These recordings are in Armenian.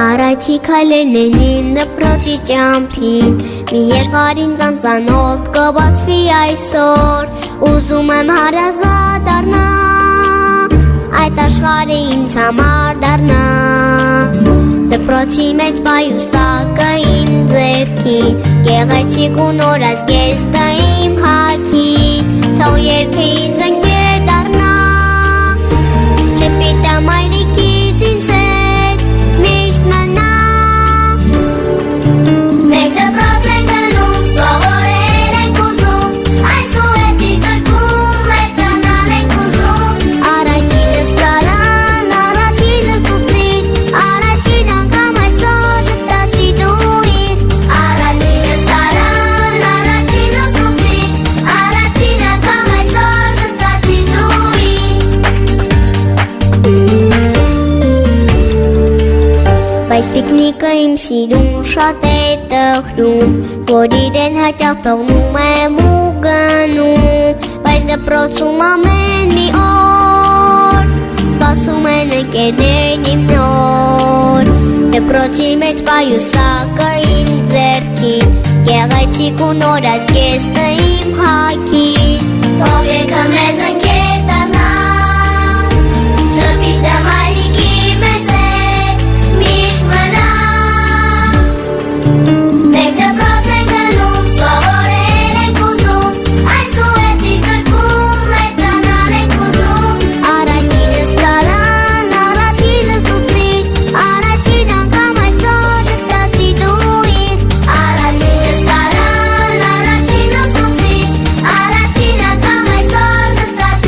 Առաջի քայլերն են իմ դպրոցի ճամփին, մի երկարին ծանծանոթ կբացվի այսօր, ուզում եմ հարազատ դառնա, այդ աշխարհը ինձ համար դառնա, դպրոցի մեջ պայուսակը իմ ձեռքին, գեղեցիկ ու նոր ազգեստը իմ հագին, թող երգը ինձ ընկեր դառնա, չպիտը մայրիկիս ինձ հետ միշտ մնա. Մենք դպրոց ենք գնում, սովորել ենք ուզում, այսուհետի գրքում մեծանալ ենք ուզում. Առաջինս պարան, առաջինս ուսուցիչ, առաջին անգամ այսօր ժպտացի դու ինձ. Առաջինս պարան, առաջին ուսուցիչ, առաջին անգամ այսօր ժպտացի դու ինձ. Բայց պիկնիկը իմ սիրուն շատ է տխրում, որ իրեն հաճախ թողնում եմ ու գնում, բայց դպրոցում ամեն մի օր սպասում են ընկերներն իմ նոր. Դպրոցի մեջ պայուսակը իմ ձեռքին, գեղեցիկ ու նոր ազգեստը իմ հագին, թող երգը մեզ ընկեր դառնա, չպիտը մայրիկի մեզ հետ միշտ մնա. Մենք դպրոց ենք գնում, սովորել ենք ուզում, այսուհետի գրքում մեծանալ ենք ուզում. Առաջինս պարան, առաջինս ուսուցիչ, առաջին անգամ այսօր ժպտացի դու ինձ. Առաջինս պարան, առաջին ուսուցիչ, առաջին անգամ այսօր ժպտացի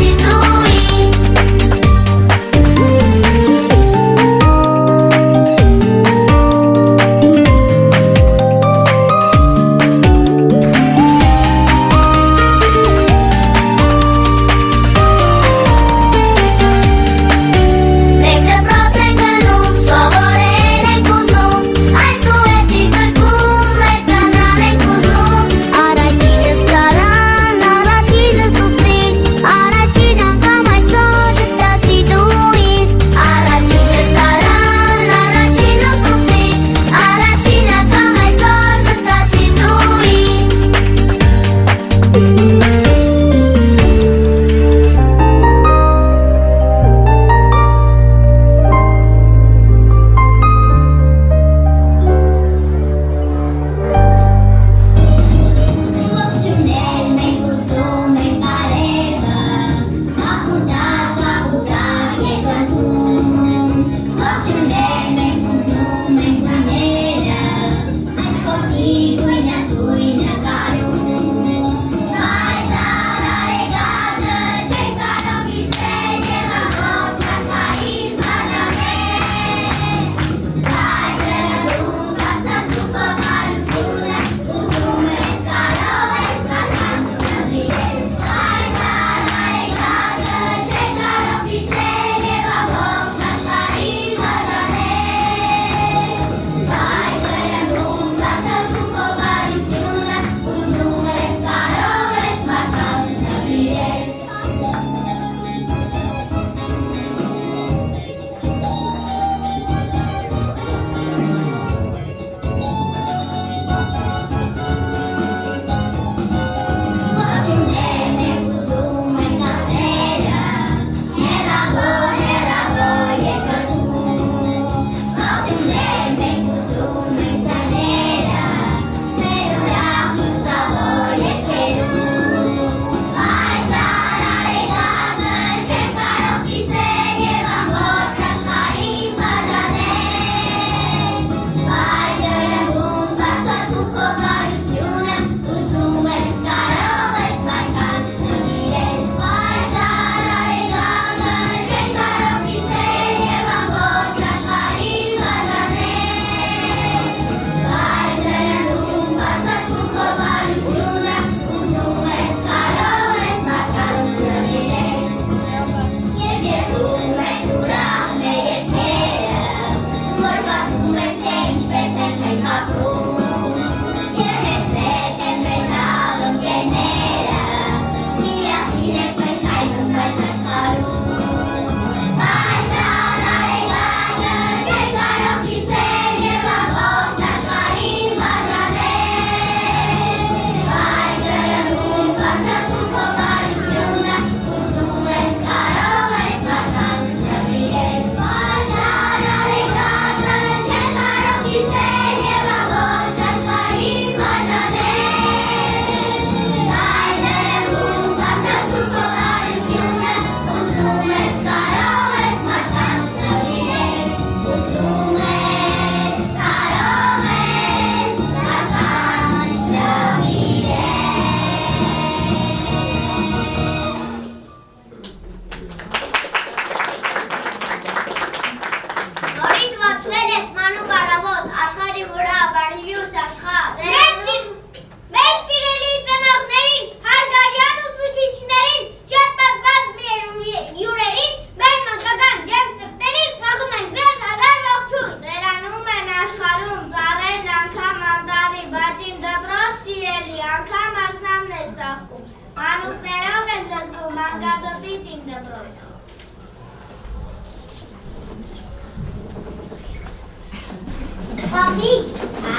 Պապիկ,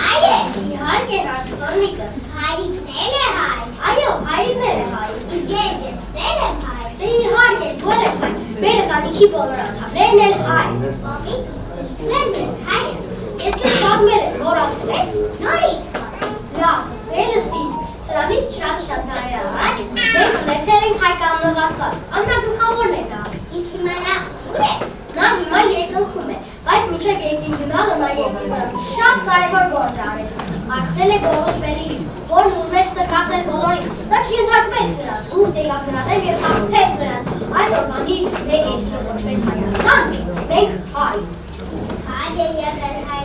հայ ես։ Իհարկե հարկտորնիկս։ Հայրիկն էլ է հայ։ Այո, հայրիկն էլ է հայ։ Իսկ ես էլ եմ հայ։ Դե իհարկե, դու էլ ես հայ։ Մեր ընտանիքի բոլոր անդամներն էլ հայ։ Պապիկ, ուրեմն ես հայ ես։ Ես քեզ պատմել եմ, մոռացել ես։ Նորից։ Լավ, դե լսիր։ Սրանից շատ տարի առաջ մենք ունեցել ենք հայ կանոնով Աստված։ Ամենագլխավորն է նա։ Իսկ հիմա նա ուր է։ Նա հիմա երկնքում է, բայց մինչև երկին գնալը նա երկրի վրա շատ կարևոր գործ է արել։ Ակցել է գողոսպելին, որն ուզում էր ստկացնել բոլորին։ Նա չենթարկվեց նրան, դուրս եկավ նրանց և հաղթեց նրանց։ Այդ օրվանից մեր երկիրը կոչվեց Հայաստան, իսկ մենք հայ։ Հայ է եղել հայ,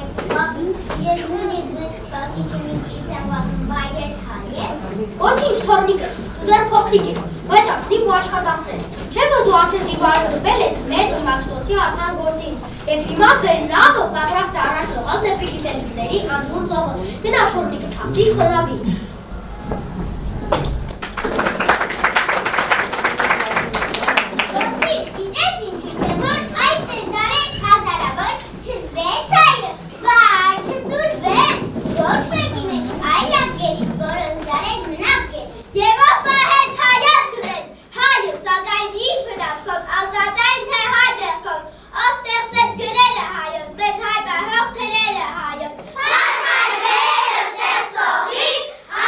ես նույնիսկ պապի շմիջից եմ վաղուց, բայց ես հայ եմ։ Ոչինչ թորնիկս, դու դեռ փոքրիկ ես, բայց ասնիվ ու աշխատաստրես։ Չէ՞ որ դու արդեն զինվորվել ես մեծ իմաստոցի արքան գործին, և հիմա ձեր նավը պատրաստ է առաջ լողալ դեպի գիտելիքների անհուն ծովը։ Գնա թորնիկս հասի քո նավին։ Հայ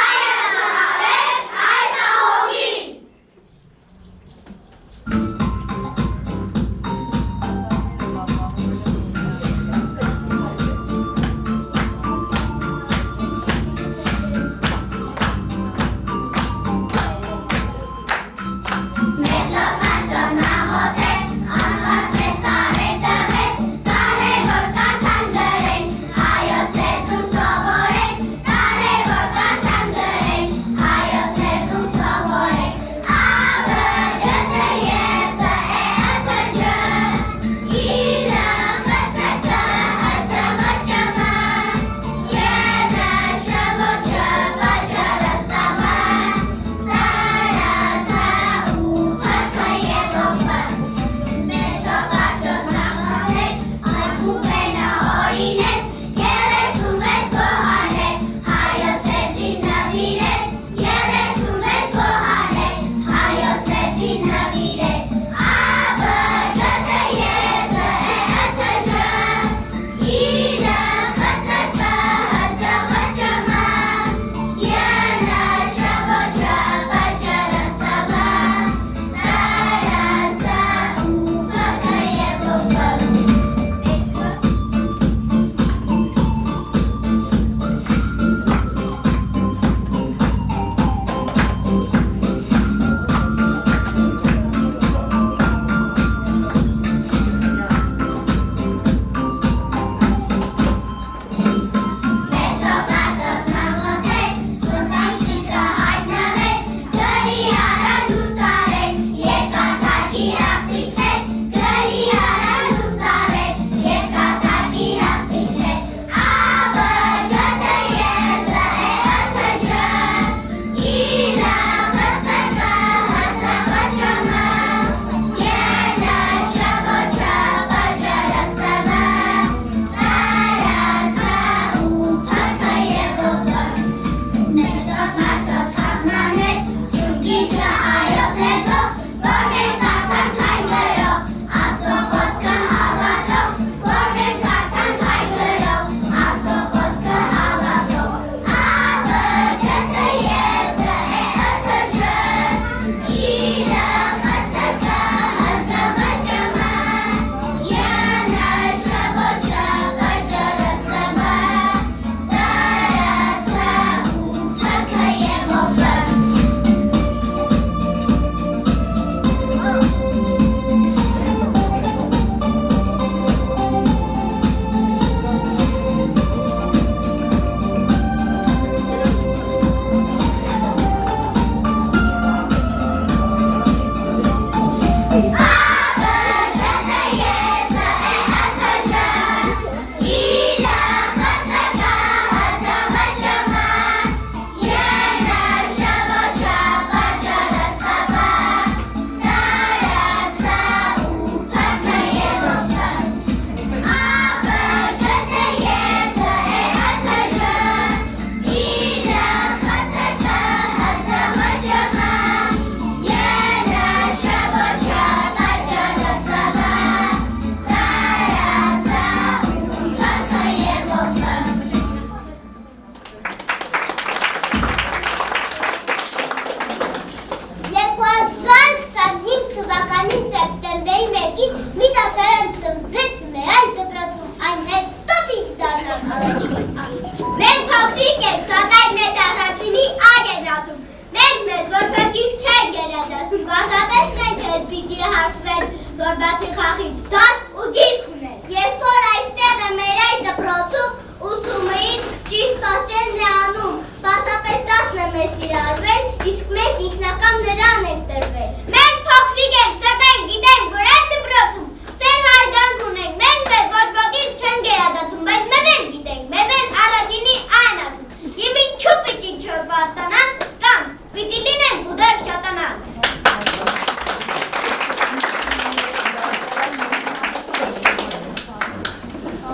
պիտի հարցվեն, որ բացի խաղից դաս ու գիրք ուներ։ Երբ որ այստեղ է մեր այս դպրոցում ուսումին ճիշտ պատճենն է անում, պարզապես դասն է մեզ սիրարվել, իսկ մենք ինքնակամ նրան ենք տրվել։ Մենք փոքրիկ ենք, սակայն գիտենք, որ այդ դպրոցում ծեր հարգանք ունենք, մենք մեզ ոչ ոքից չեն գերադասում, բայց մեզ են գիտենք, մեզ են առաջինի այն ասում, և ինչու պիտի չպարտանանք կամ պիտի լինենք ու դեռ շատանանք։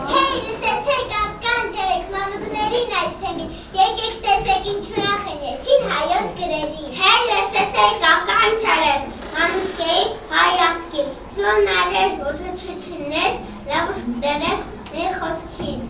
Հեյ, լսեցեք ականջերեք մանուկներին այս թեմին, եկեք տեսեք ինչ ուրախ են երթին հայոց գրերին։ Հեյ, լսեցեք ականջերեք մանուկեի հայ ասկի, սյոնարեր, ուսուցիչներ, լավ ուշ դերեք մեր խոսքին։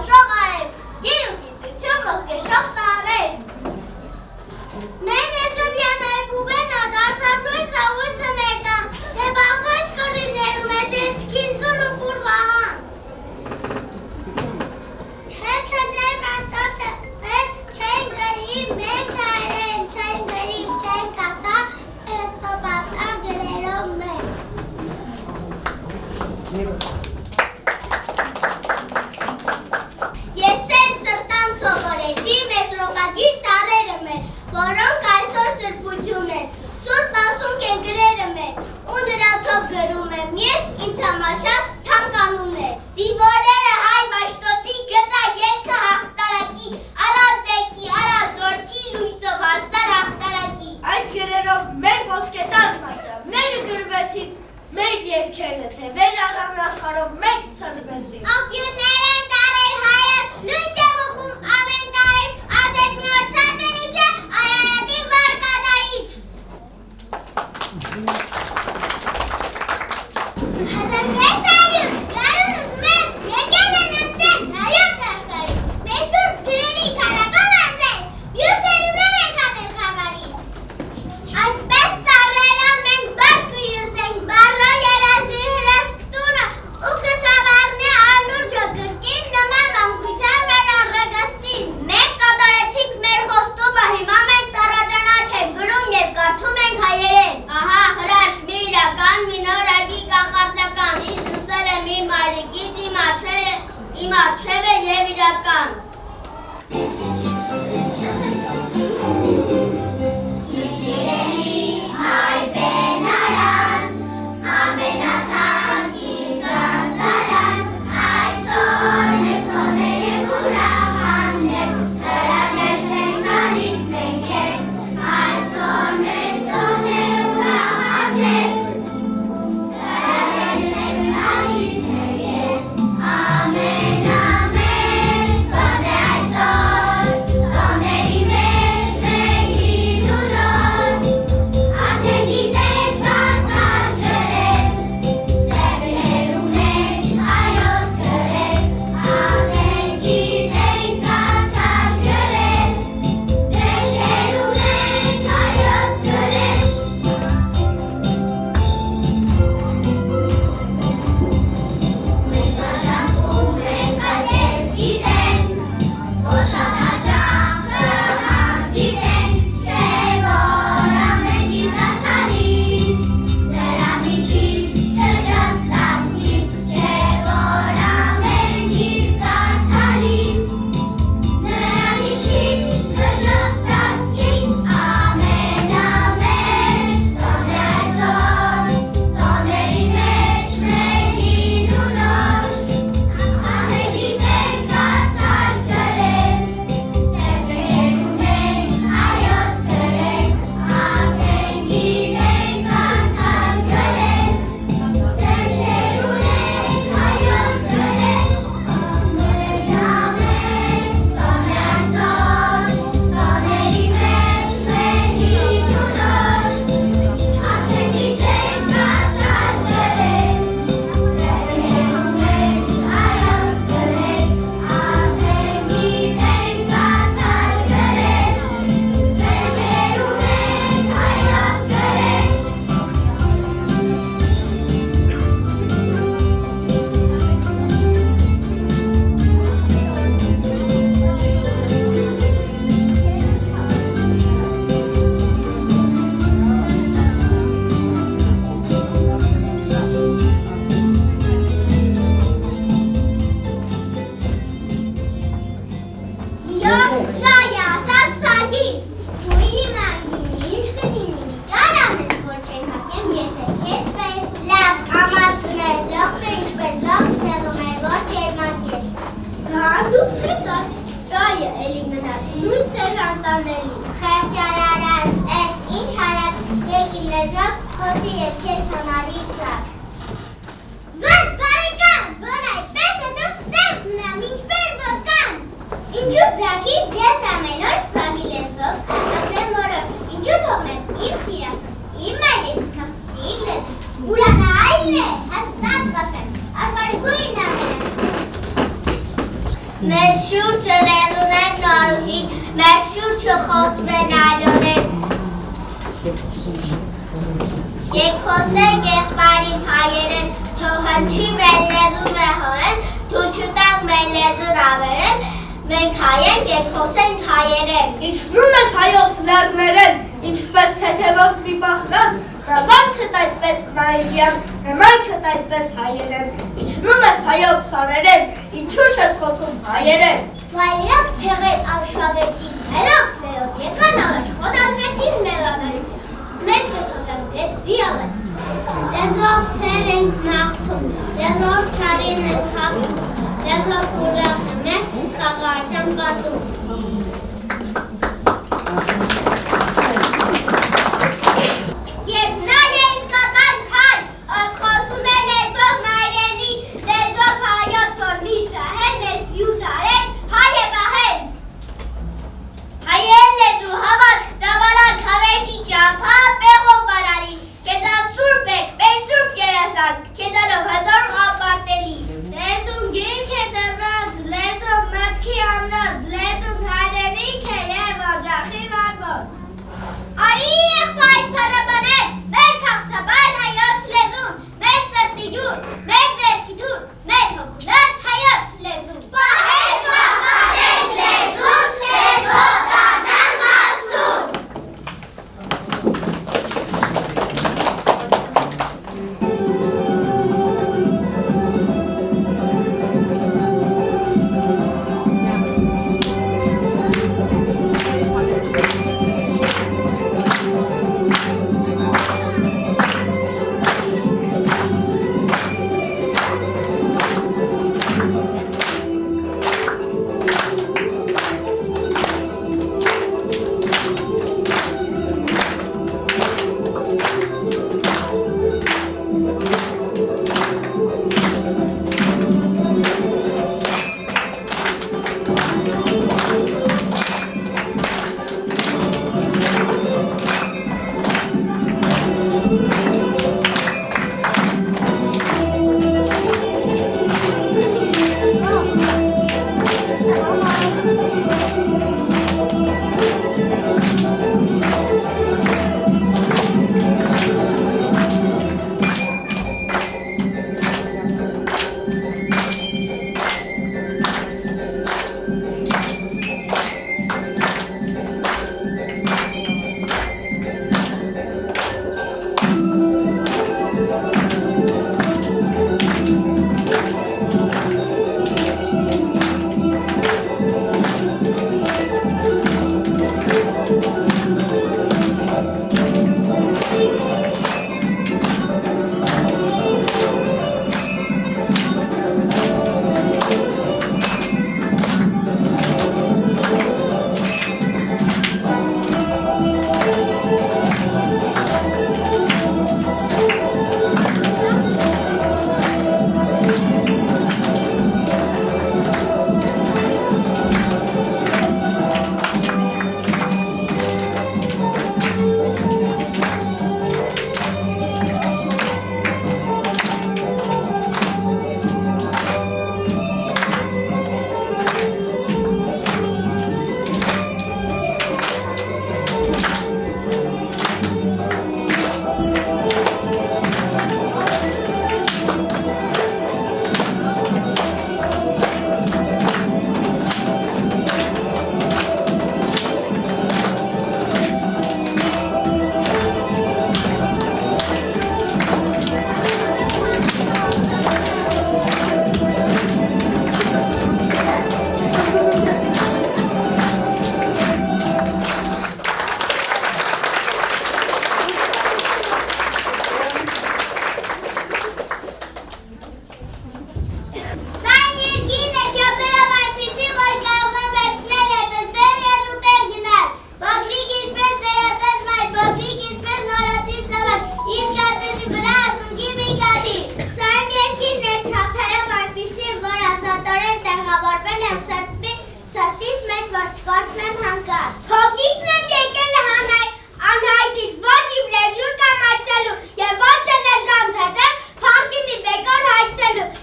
շողարև, գիրուտիտություն ոսկե շողտարեր։ Մեր Եշոպյանայ բուվենա դարձակույսը ույսը ներտան, դե բախոչ կրդիվներում է դեցքին զուր ու կուր վահան։ Թերջըներ մաստացը մեր չեն գրի, մենք հայրեն չեն գրի, չեն կատա, ստոպատար գրերով մեր։ Ես էլ սրտան սովորեցի մեզ ռոկագիր տարերը մեր, որոնք այսօր սրբություն են, սուրբ ասունք են գրերը մեր, ու նրանցով գրում եմ ես ինձ համար շատ թանկանուններ։ Զինվորները հայ բաշտոցի գտա ելքը հաղթարակի, արազդեքի, արազորքի լույսով հասար հաղթարակի։ Այդ գրերով մեր ոսկետար մայրամները գրվեցին, մեր երկերը թևեր առանաշխարով մեկ ծրվեցին։ Աղբյուրներ են տարեր հայը, լույս է բխում ամեն տարեր, ազետ մի օր ծածեն իջը Արարատի վարկադարից։ 1600 գարուն ուզում եմ եկել են ընծեն հայոց աշխարհի, մեր սուրբ գրերի քարակով անձեն, բյուրսերուներ ենք ամեն խավարից։ Այսպես տարերը մենք բար կյուսենք, բարլո երազի հրաշքտունը, ու կցավարնի անուրջը գրկին նման մանկության մեր առագաստին։ Մենք կատարեցինք մեր խոստումը, հիմա մենք տառաջանաչ ենք, գրում և կարդում ենք հայերեն։ Ահա հրաշք մի իրական, մի նորագի կախարդական, ինչ լսել եմ իմ մայրիկից, իմ առջև է և իրական։ Սիրելի հայ բենարան, ամենաթանկին գանձարան, այսօր մեզ հոներ և ուրախանես, հրաշեշ ենք նալիս մենք ես, այսօր մեզ հոներ ուրախանես, հրաշեշ ենք նալիս մենք ես, ամենամեզ տոն է այսօր, տոների մեջ մեկին ու նոր, արդեն գիտենք կարդալ գրել, ձեռքեր ունենք հայոց գրել, արդեն գիտենք կարդալ գրել, ձեռքեր ունենք հայոց գրել։ Մենք բաժանվում ենք, բայց ես գիտենք, որ շատ հաճախ հանդիպենք, թե որ ամեն գիտ տալիս, դրա միջից դժատ տասից, թե որ ամեն գիտ տալիս, դրա միջից դժատ տասից, ամենամեծ տոն է այսօր, տոների մեջ մեկին ու նոր, արդեն գիտենք կարդալ գրել, ձեռքեր ունենք հայոց գրել, արդեն գիտենք կարդալ գրել, ձեռքեր ունենք հայոց գրել, ամենամեծ տոն է այսօր, տոների մեջ մեկին ու նոր, արդեն գիտենք կարդալ գրել, ձեռքեր ունենք հայոց գրել, արդեն գիտենք կարդալ գրել, ձեռքեր ունենք հայոց գրել։ Միոր ժայը ասած սագի, ու իրի մանգինի, ինչ կնինի, ճարանես, որ չեն հակեմ ես է կես պես, լավ ամարդն է, լողտը ինչպես լող սեղում էր, որ չերմակ ես։ Գանդուվ չեք ար, ժայը էլի մնաց, նույն սեժանտանելի։ Խեղճարարած, ես ինչ հարած, եկի մեզով, խոսի և կես հոնալիր սակ։ Վատ բարեկան, որ այդպես է դուք սերտ մնամ, ինչպես որ կան։ Ինչու ձակից ես ամեն օր ստագի լեզվով, ասեմ որը, ինչու թողնեմ իմ սիրածում, իմ մայրին կաղցրի լեզվ, ուրանը այլն է, հաստատ կասեմ, արվարգույն ամենաց։ Մեր շուրջը լեզուն են կարուհին, մեր շուրջը խոսվեն այլոներ։ Եկ խոսենք եղբարին հայերեն, թող հնչի մեր լեզուն մեր հորեն, թու չտանք մեր լեզուն ավերեն, մենք հայենք եկ խոսենք հայերեն։ Իջնում ես հայոց լեռներեն, ինչպես թեթևոտ մի բախրան, Ռազանքդ այդպես նայիրյան, հեմանքդ այդպես հայերեն, իջնում ես հայոց սարերեն, ինչու չես խոսում հայերեն։ Վայրյակ ցեղեր արշավեցին, հելավ սերով եկան առաջ, խոնարկեցին մեր աներից, մեծ հետոզեմ դետվի ալեն։ Լեզով սեր ենք մաղթում, լեզով չարին ենք հաղթում, լեզով ուրախ է մեր խաղայցան պատում։ Եվ նա է իսկական հայ, ով խոսում է լեզվով մայրենի, լեզվով հայոց, որ մի շահեր մեզ բյուր տարեն, հայ է բահեն։ Հայեր լեզու հավատք, դավարանք, հավերջի ճամփա, պեղով բարալի, քեզավ սուրբ եք, մեր սուրբ երազանք, քեզանով հազար ապարտելի։ Լեզուն գիրք է դրած, լեզուն մտքի ամնոց, լեզուն հայրենիք է և օջախի վարմոց։ Արի եղբայր փառաբանեք, մեր քաղցաբար հայոց լեզուն, մեր սրտի ջուր, մեր ձեռքի դուր, մեր հոգուներ հայոց լեզուն։ Պահենք պահպանենք լեզուն, լեզվով դառնանք մասուն։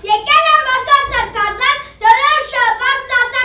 Եկել եմ որ կասր փազար, դրոշը բարձացա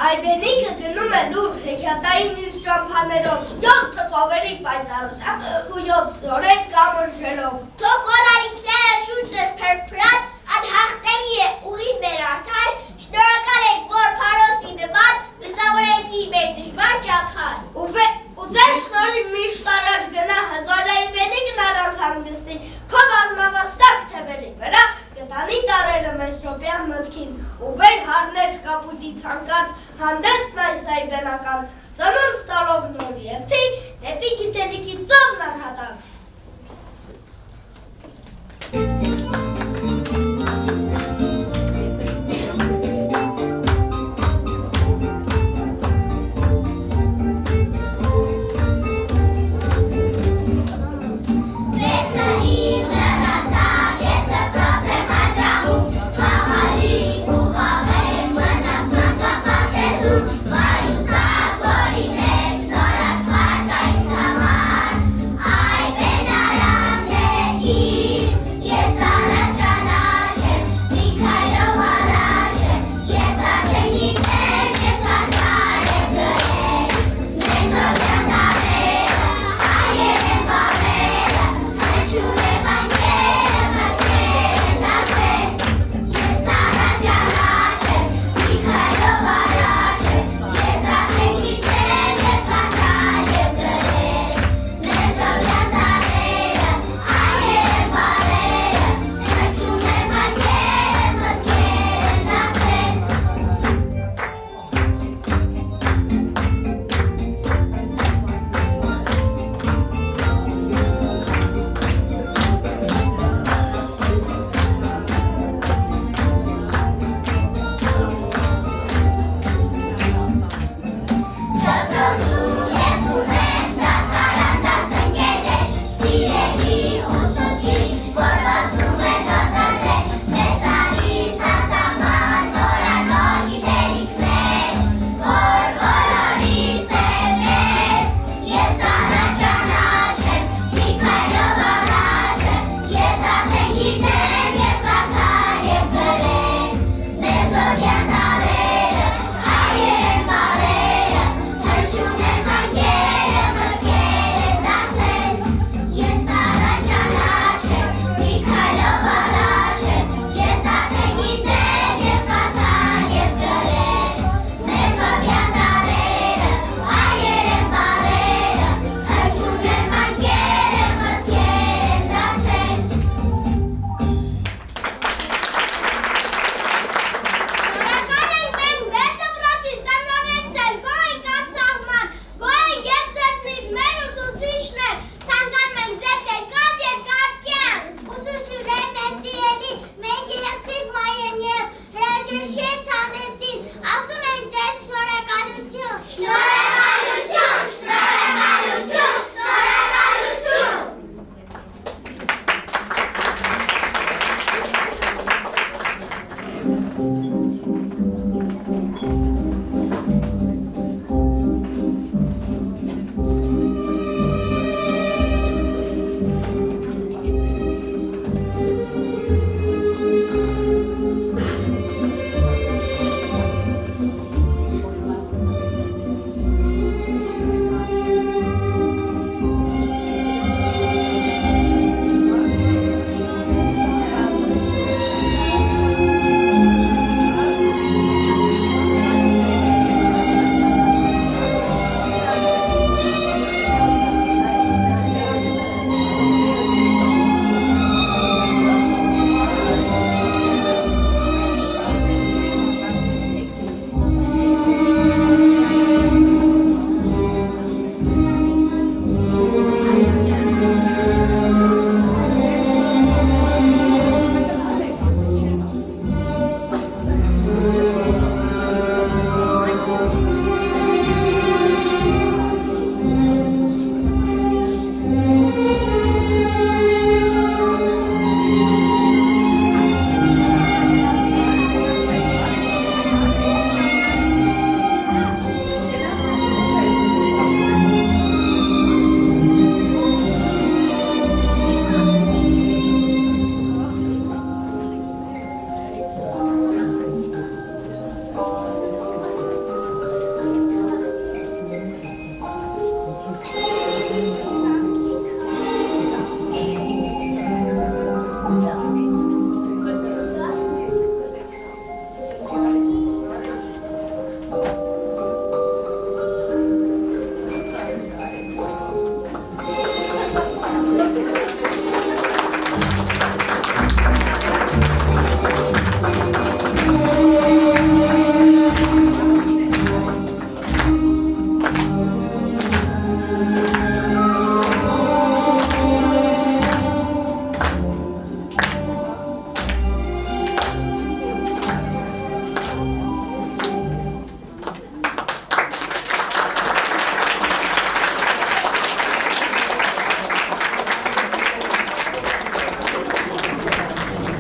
Այբենիքը գնում է լուր հեքիաթային իր ճամփաներով, 7 ծովերի պայծառությամբ ու 7 զորեր կամրջելով։ Թող կորալիկները շուրջը փրփրան, անհաղթելի է ուղի մեր արդար, շնորհակալ եք, որ Փարոսի նման լուսավորեցի մեր դժվար ճամփան։ Ու ձեր շնորհիվ միշտ առաջ գնա հզոր Այբենիկն առանց հանգստի, քո բազմավաստակ թևերի վրա կտանի տարերը Մեսրոպյան մտքին ու վեր հառնեց կապուտի ցանկած հանդեսն այս այբենական ծնունդ տալով նոր երթի դեպի գիտելիքի ծովն անհատակ։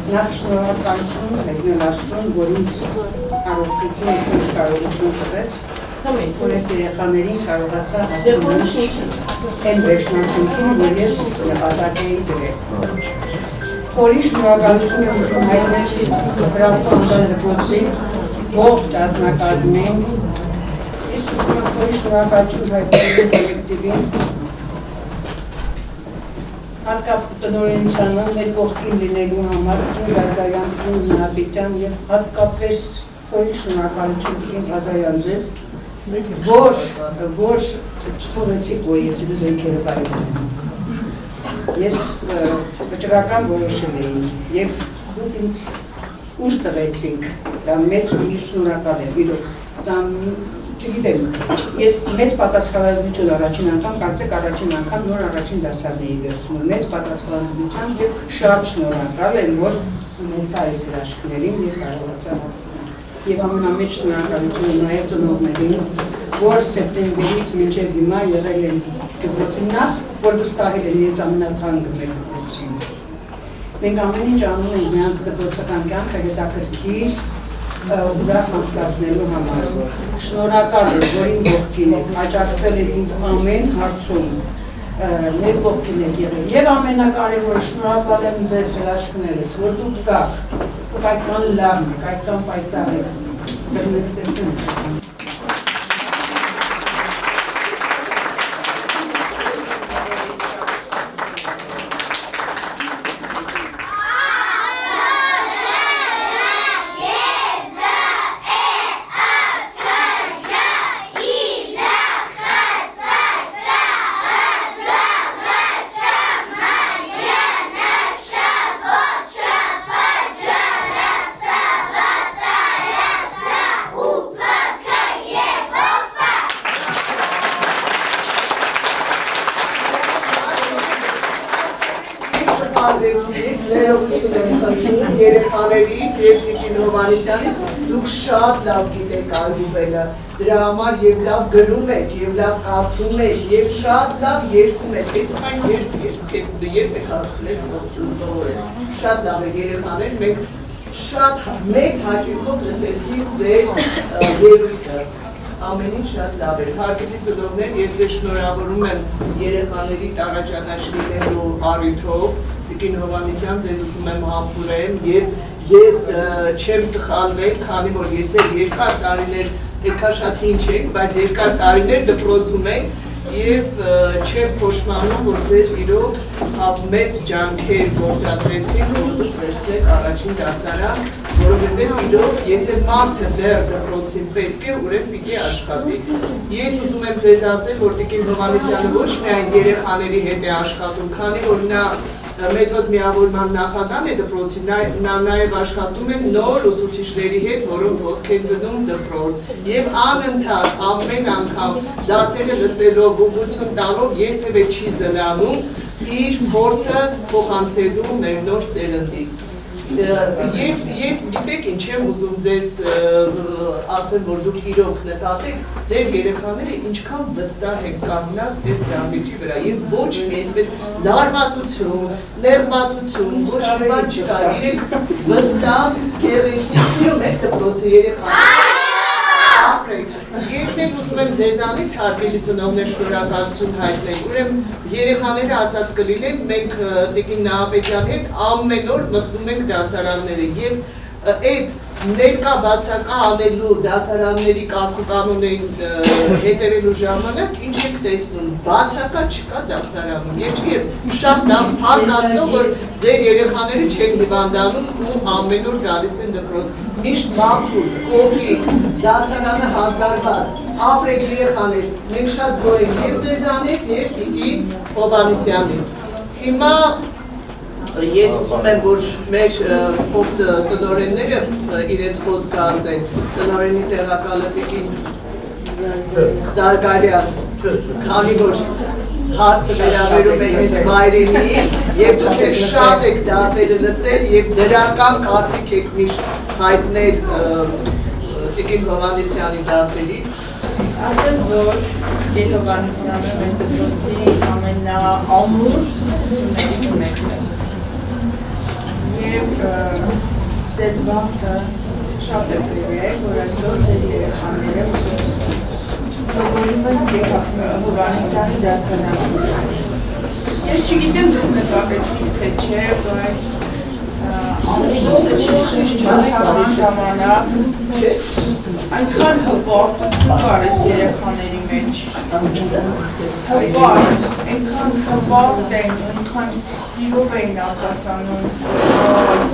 Նախ շնորհակալություն հայտնել Աստծուն, որ ինձ առողջություն ու ուժ կարողություն տվեց, որ ես երեխաներին կարողացա հասնել այն վերջնականքին, որ ես նպատակ էի դրել։ Խորին շնորհակալություն եմ ուզում հայտնել Հրաչու անվան դպրոցի ողջ անձնակազմին, ես ուզում եմ խորին շնորհակալություն հայտնել կոլեկտիվին, հատկապես տնօրենությանը մեր կողքին լինելու համար Տիկին Զարգարյան, Տիկին Նինապետյան եւ հատկապես խորին շնորհակալություն Տիկին Ղազարյան ձեզ, որ չթողեցիք, որ ես իմ զենքերը բարելավեմ։ Ես վճռական որոշել էի եւ դուք ինձ ուժ տվեցիք, դա մեծ ու միշտ շնորհակալ եմ, իրոք, դա չգիտեմ, ես մեծ պատասխանատվություն առաջին անգամ, կարծեք առաջին անգամ նոր առաջին դասարան էի վերցնում, մեծ պատասխանատվությամբ եւ շատ շնորհակալ եմ, որ ունեցա այս հրաշքներին եւ կարողացա հասնել։ Եվ ամենամեծ շնորհակալությունը նաեւ ծնողներին, որ սեպտեմբերից մինչեւ հիմա եղել են դպրոցի նախ, որ վստահել են իրենց ամենաթանկը մեր դպրոցին։ Մենք ամեն ինչ անում ենք նրանց դպրոցական կյանքը հետաքրքիր ուրախ անցկացնելու համար։ Շնորհակալ եմ, որ իմ կողքին եք, աջակցել եք ինձ ամեն հարցում, մեր կողքին եք եղել։ Եվ ամենակարևորը շնորհակալ եմ ձեզ հրաշքներս, որ դուք կաք, դուք այդքան լավն եք, այդքան պայծառ եք։ Երեխաներից և Տիկին Հովհաննիսյանից դուք շատ լավ գիտեք ալբոմելը, դրա համար և լավ գրում եք, և լավ կարդում եք, և շատ լավ երգում եք, այսքան ես եք հասցնել շատ լավ եք երեխաներ, մենք շատ մեծ հաճույքով լսեցինք ձեր երգույթը, ամեն ինչ շատ լավ էր, հարգելի ծնողներ, ես ձեզ շնորհավորում եմ երեխաների առաջադաշ լինելու առիթով, Տիկին Հովհաննիսյան, ձեզ ուզում եմ համբուրեմ և ես չեմ սխալվել, քանի որ ես երկար տարիներ, այդքան շատ հին չենք, բայց երկար տարիներ դպրոցում ենք և չեմ փոշմանում, որ ձեզ իրոք մեծ ջանքեր գործադրեցին, որ դուք վերցնեք առաջին դասարան, որովհետև իրոք, եթե մարդը դեռ դպրոցին պետք է, ուրեմն պիտի աշխատի։ Ես ուզում եմ ձեզ ասել, որ Տիկին Հովհաննիսյանը ոչ միայն երեխաների հետ է աշխատում, քանի որ նա մեթոդ միավորման նախագահն է դպրոցի, նա նաև աշխատում է նոր ուսուցիչների հետ, որոնք ոտք են դնում դպրոց և անընդհատ ամեն անգամ դասերը լսելով, ուղղություն տալով երբևէ չի զլանում իր փորձը փոխանցելու մեր նոր սերնդին։ Եվ ես գիտեք ինչ եմ ուզում ձեզ ասել, որ դուք իրոք նկատեք, ձեր երեխաները ինչքան վստահ են կանգնած այս դահլիճի վրա և ոչ մի այսպես լարվածություն, նեղվածություն, ոչ մի բան չկա, իրենք վստահ, գեղեցիկ, սիրում եք դպրոցը երեխաները։ Ես եմ ուզում եմ ձեզանից հարգելի ծնողներ շնորհակալություն հայտնել, ուրեմն երեխաները ասած կլինեն, մենք Տիկին Նահապետյանի հետ ամեն օր մտնում ենք դասարանները և այդ ներկա բացակա անելու դասարանների կարգուկանոններին հետևելու ժամանակ ինչ եք տեսնում, բացակա չկա դասարանում, և շատ լավ փառք Աստծո, որ ձեր երեխաները չեն հիվանդանում ու ամեն օր գալիս են դպրոց, միշտ մաքուր, կոպիտ, դասարանը հարգարված, ապրեք երեխաներ, մենք շատ գոհ ենք և ձեզանից և Տիկին Հովհաննիսյանից։ Հիմա ես ուզում եմ, որ մեր տնօրենները իրենց խոսքը ասեն, տնօրենի տեղակալը Տիկին Զարգարյան, քանի որ հարցը վերաբերում է հենց մայրենիին և դուք շատ եք դասերը լսել և դրական կարծիք եք միշտ հայտնել Տիկին Հովհաննիսյանի դասերից։ Ասեմ, որ Տիկին Հովհաննիսյանը մեր դպրոցի ամենաամուր ուսուցիչներից մեկն է։ Եվ ձեր վաղը շատ է բերել, որ այսօր ձեր երեխաները սովորում են Հովհաննիսյանի դասարանում։ Ես չգիտեմ դուք նկատեցիք թե չէ, բայց ամուսնության ժամանակ այնքան հպարտություն կար այս երեխաների մեջ, հպարտ, այնքան հպարտ են, այնքան սիրով էին արտասանում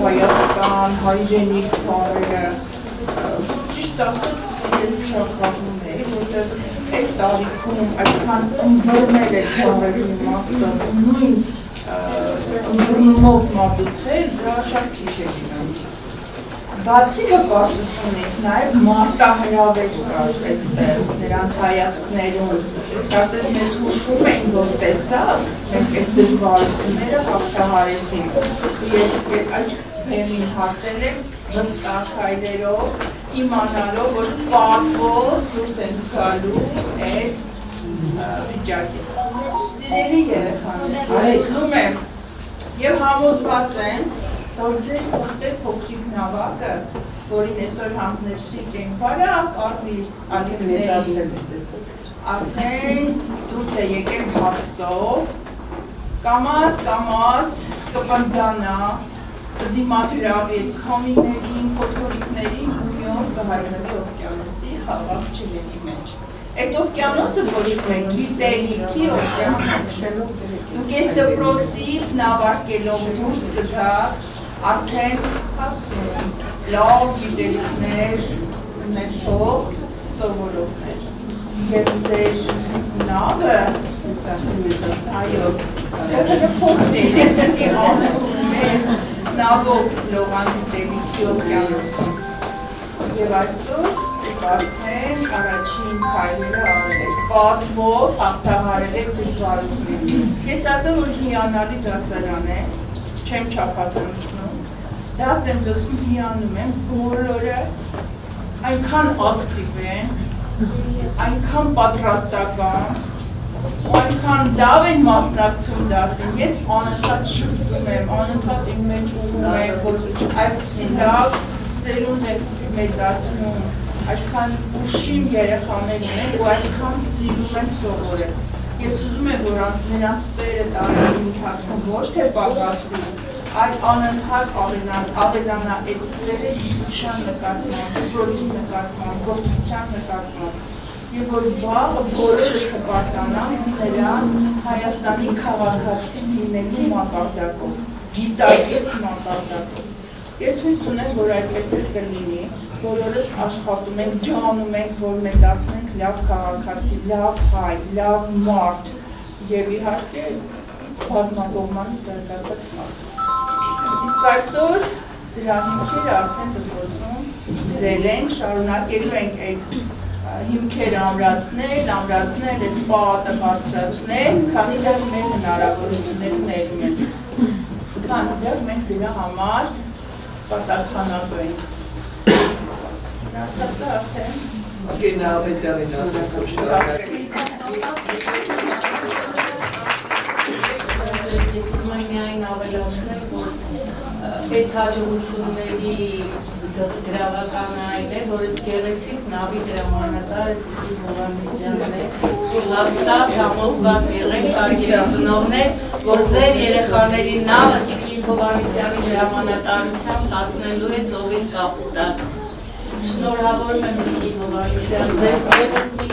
Հայաստան, հայրենիք բառերը, ճիշտ ասած ես փշակվում էի, որտեղ այս տարիքում այդքան ըմբռնել էր բառերի իմաստը, նույն ըմբռնումով մատուցել, դա շատ քիչ է լինում։ Բացի հպարտությունից, նաև մարտահրավեր կար այստեղ, նրանց հայացքներում, կարծես մեզ հուշում էին, որ տեսակ, մենք այս դժվարությունները հաղթահարեցինք և այս թեմին հասել ենք վստահ քայլերով, իմանալով, որ պատվով դուրս են գալու այս վիճակից։ Սիրելի երեխաներ, ես ուզում եմ և համոզված եմ, որ ձեր ուղտեր փոքրիկ նավակը, որին այսօր հանձնեցրի կենքարը, կարմի ալիքների արդեն դուրս է եկել բաց ծով, կամաց կպնդանա, կդիմադրավի այդ քամիներին, փոթորիկներին ու մի օր կհայտնվի օվկիանոսի խաղաղ ջրերի մեջ։ Այդ օվկիանոսը կոչվում է գիտելիքի օվկիանոս։ Դուք այս դպրոցից նավարկելով դուրս կգաք արդեն հասուն, լավ գիտելիքներ ունեցող սովորողներ։ Եվ ձեր նավը, այո, փոքր է, պետք է մեծ նավով լողան գիտելիքի օվկիանոսում։ Եվ այսօր արդեն առաջին քայլերը արել եք, պատվով հաղթահարել եք դժվարությունները։ Ես ասեմ, որ հիանալի դասարան է, չեմ չափազանցնում, դաս եմ լսում, հիանում եմ, բոլորը այնքան ակտիվ են, այնքան պատրաստական, ու այնքան լավ են մասնակցում դասին, ես անընդհատ շփվում եմ, անընդհատ իմ մեջ ուղում եմ, որ այսպիսի լավ սերունդ է մեծացնում, այսքան ուշիմ երեխաներ ունեն ու այսքան սիրում են սովորել։ Ես ուզում եմ, որ նրանց սերը տարիների ընթացքում ոչ թե պակասի, այլ անընդհատ ավելանա այդ սերը գիտության նկատմամբ, դպրոցի նկատմամբ, գործության նկատմամբ, եւ որ վաղը բոլորս հպարտանանք նրանց Հայաստանի քաղաքացի լինելու մակարդակով, գիտակից մակարդակով։ Ես հույս ունեմ, որ այդպես էլ կլինի, բոլորս աշխատում ենք, ջանում ենք, որ մեծացնենք լավ քաղաքացի, լավ հայ, լավ մարդ եւ իհարկե բազմակողմանի զարգացած մարդ։ Իսկ այսօր դրա հիմքերը արդեն դպրոցում դրել ենք, շարունակելու ենք այդ հիմքերը ամրացնել, այդ պատը բարձրացնել, քանի դեռ մեր հնարավորությունները ներում են, քանի դեռ մենք դրա համար պատասխանատու ենք։ Նացածը արդեն Գենա Ավետյանին ասեմ շնորհակալ։ Ես ուզում եմ միայն ավելացնել, որ այս հաջողությունների գրավականը այլ է, որ այս գեղեցիկ նավի դրամանատարը Տիկին Հովհաննիսյանն է, որ հաստատ համոզված եղեք կարելի ծնողներ, որ ձեր երեխաների նավը Տիկին Հովհաննիսյանի դրամանատարությամբ հասնելու է ծովին կապուտակ։ Շնորհավորում եմ Տիկին Հովհաննիսյան, ձեզ ևս մի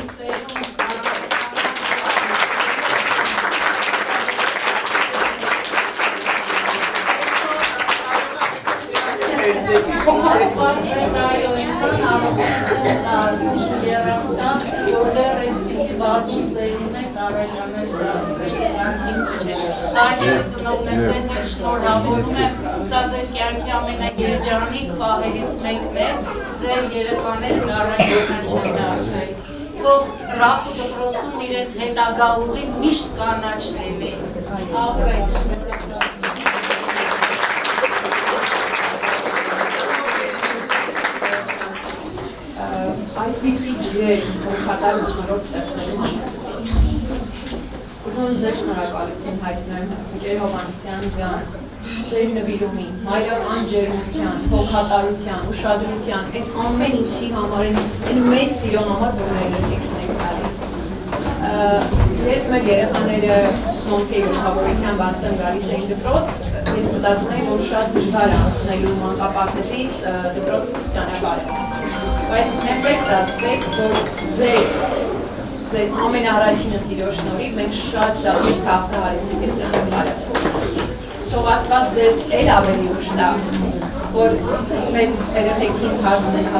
Տարիների ծնողներ ձեզ հետ շնորհավորում եմ, սա ձեր կյանքի ամենաերջանիկ պահերից մեկն է, ձեր երեխաներն առաջնան չեն դարձել։ Թող Ռաֆու դպրոցում իրենց հետագա ուղին միշտ կանաչ լինի։ Ապրեք։ Այսպիսի ջեր, որ կատարում չորով ստեղծելու ուզում ձեր շնորհակալություն հայտնել Ջեր Հովհաննիսյան ջան, ձեր նվիրումին, հայրական ջերմության, հոգատարության, ուշադրության, այդ ամեն ինչի համար, այն մեծ սիրո համար, որ մեր տեքստն եք տալիս։ Ես մեր երեխաները մոնքեի գլխավորության բաստեմ գալիս էին դպրոց, ես մտածում էի, որ շատ դժվար է անցնելու մանկապարտեզից դպրոց ճանապարհը։ Բայց այնպես ստացվեց, որ ձեր ամենաառաջինը սիրո շնորհիվ մենք շատ ճիշտ հաղթահարեցինք այդ ճանապարհը։ Թող Աստված ձեզ էլ ավելի ուժ տա, որ մեր երեխեքին հասցնեք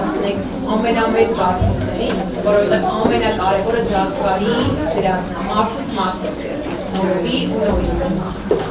ամենամեծ բարձունքներին, որովհետև ամենակարևորը ջասվարի դրանցն է, մարդուց մարդուց նորովի ու նորից։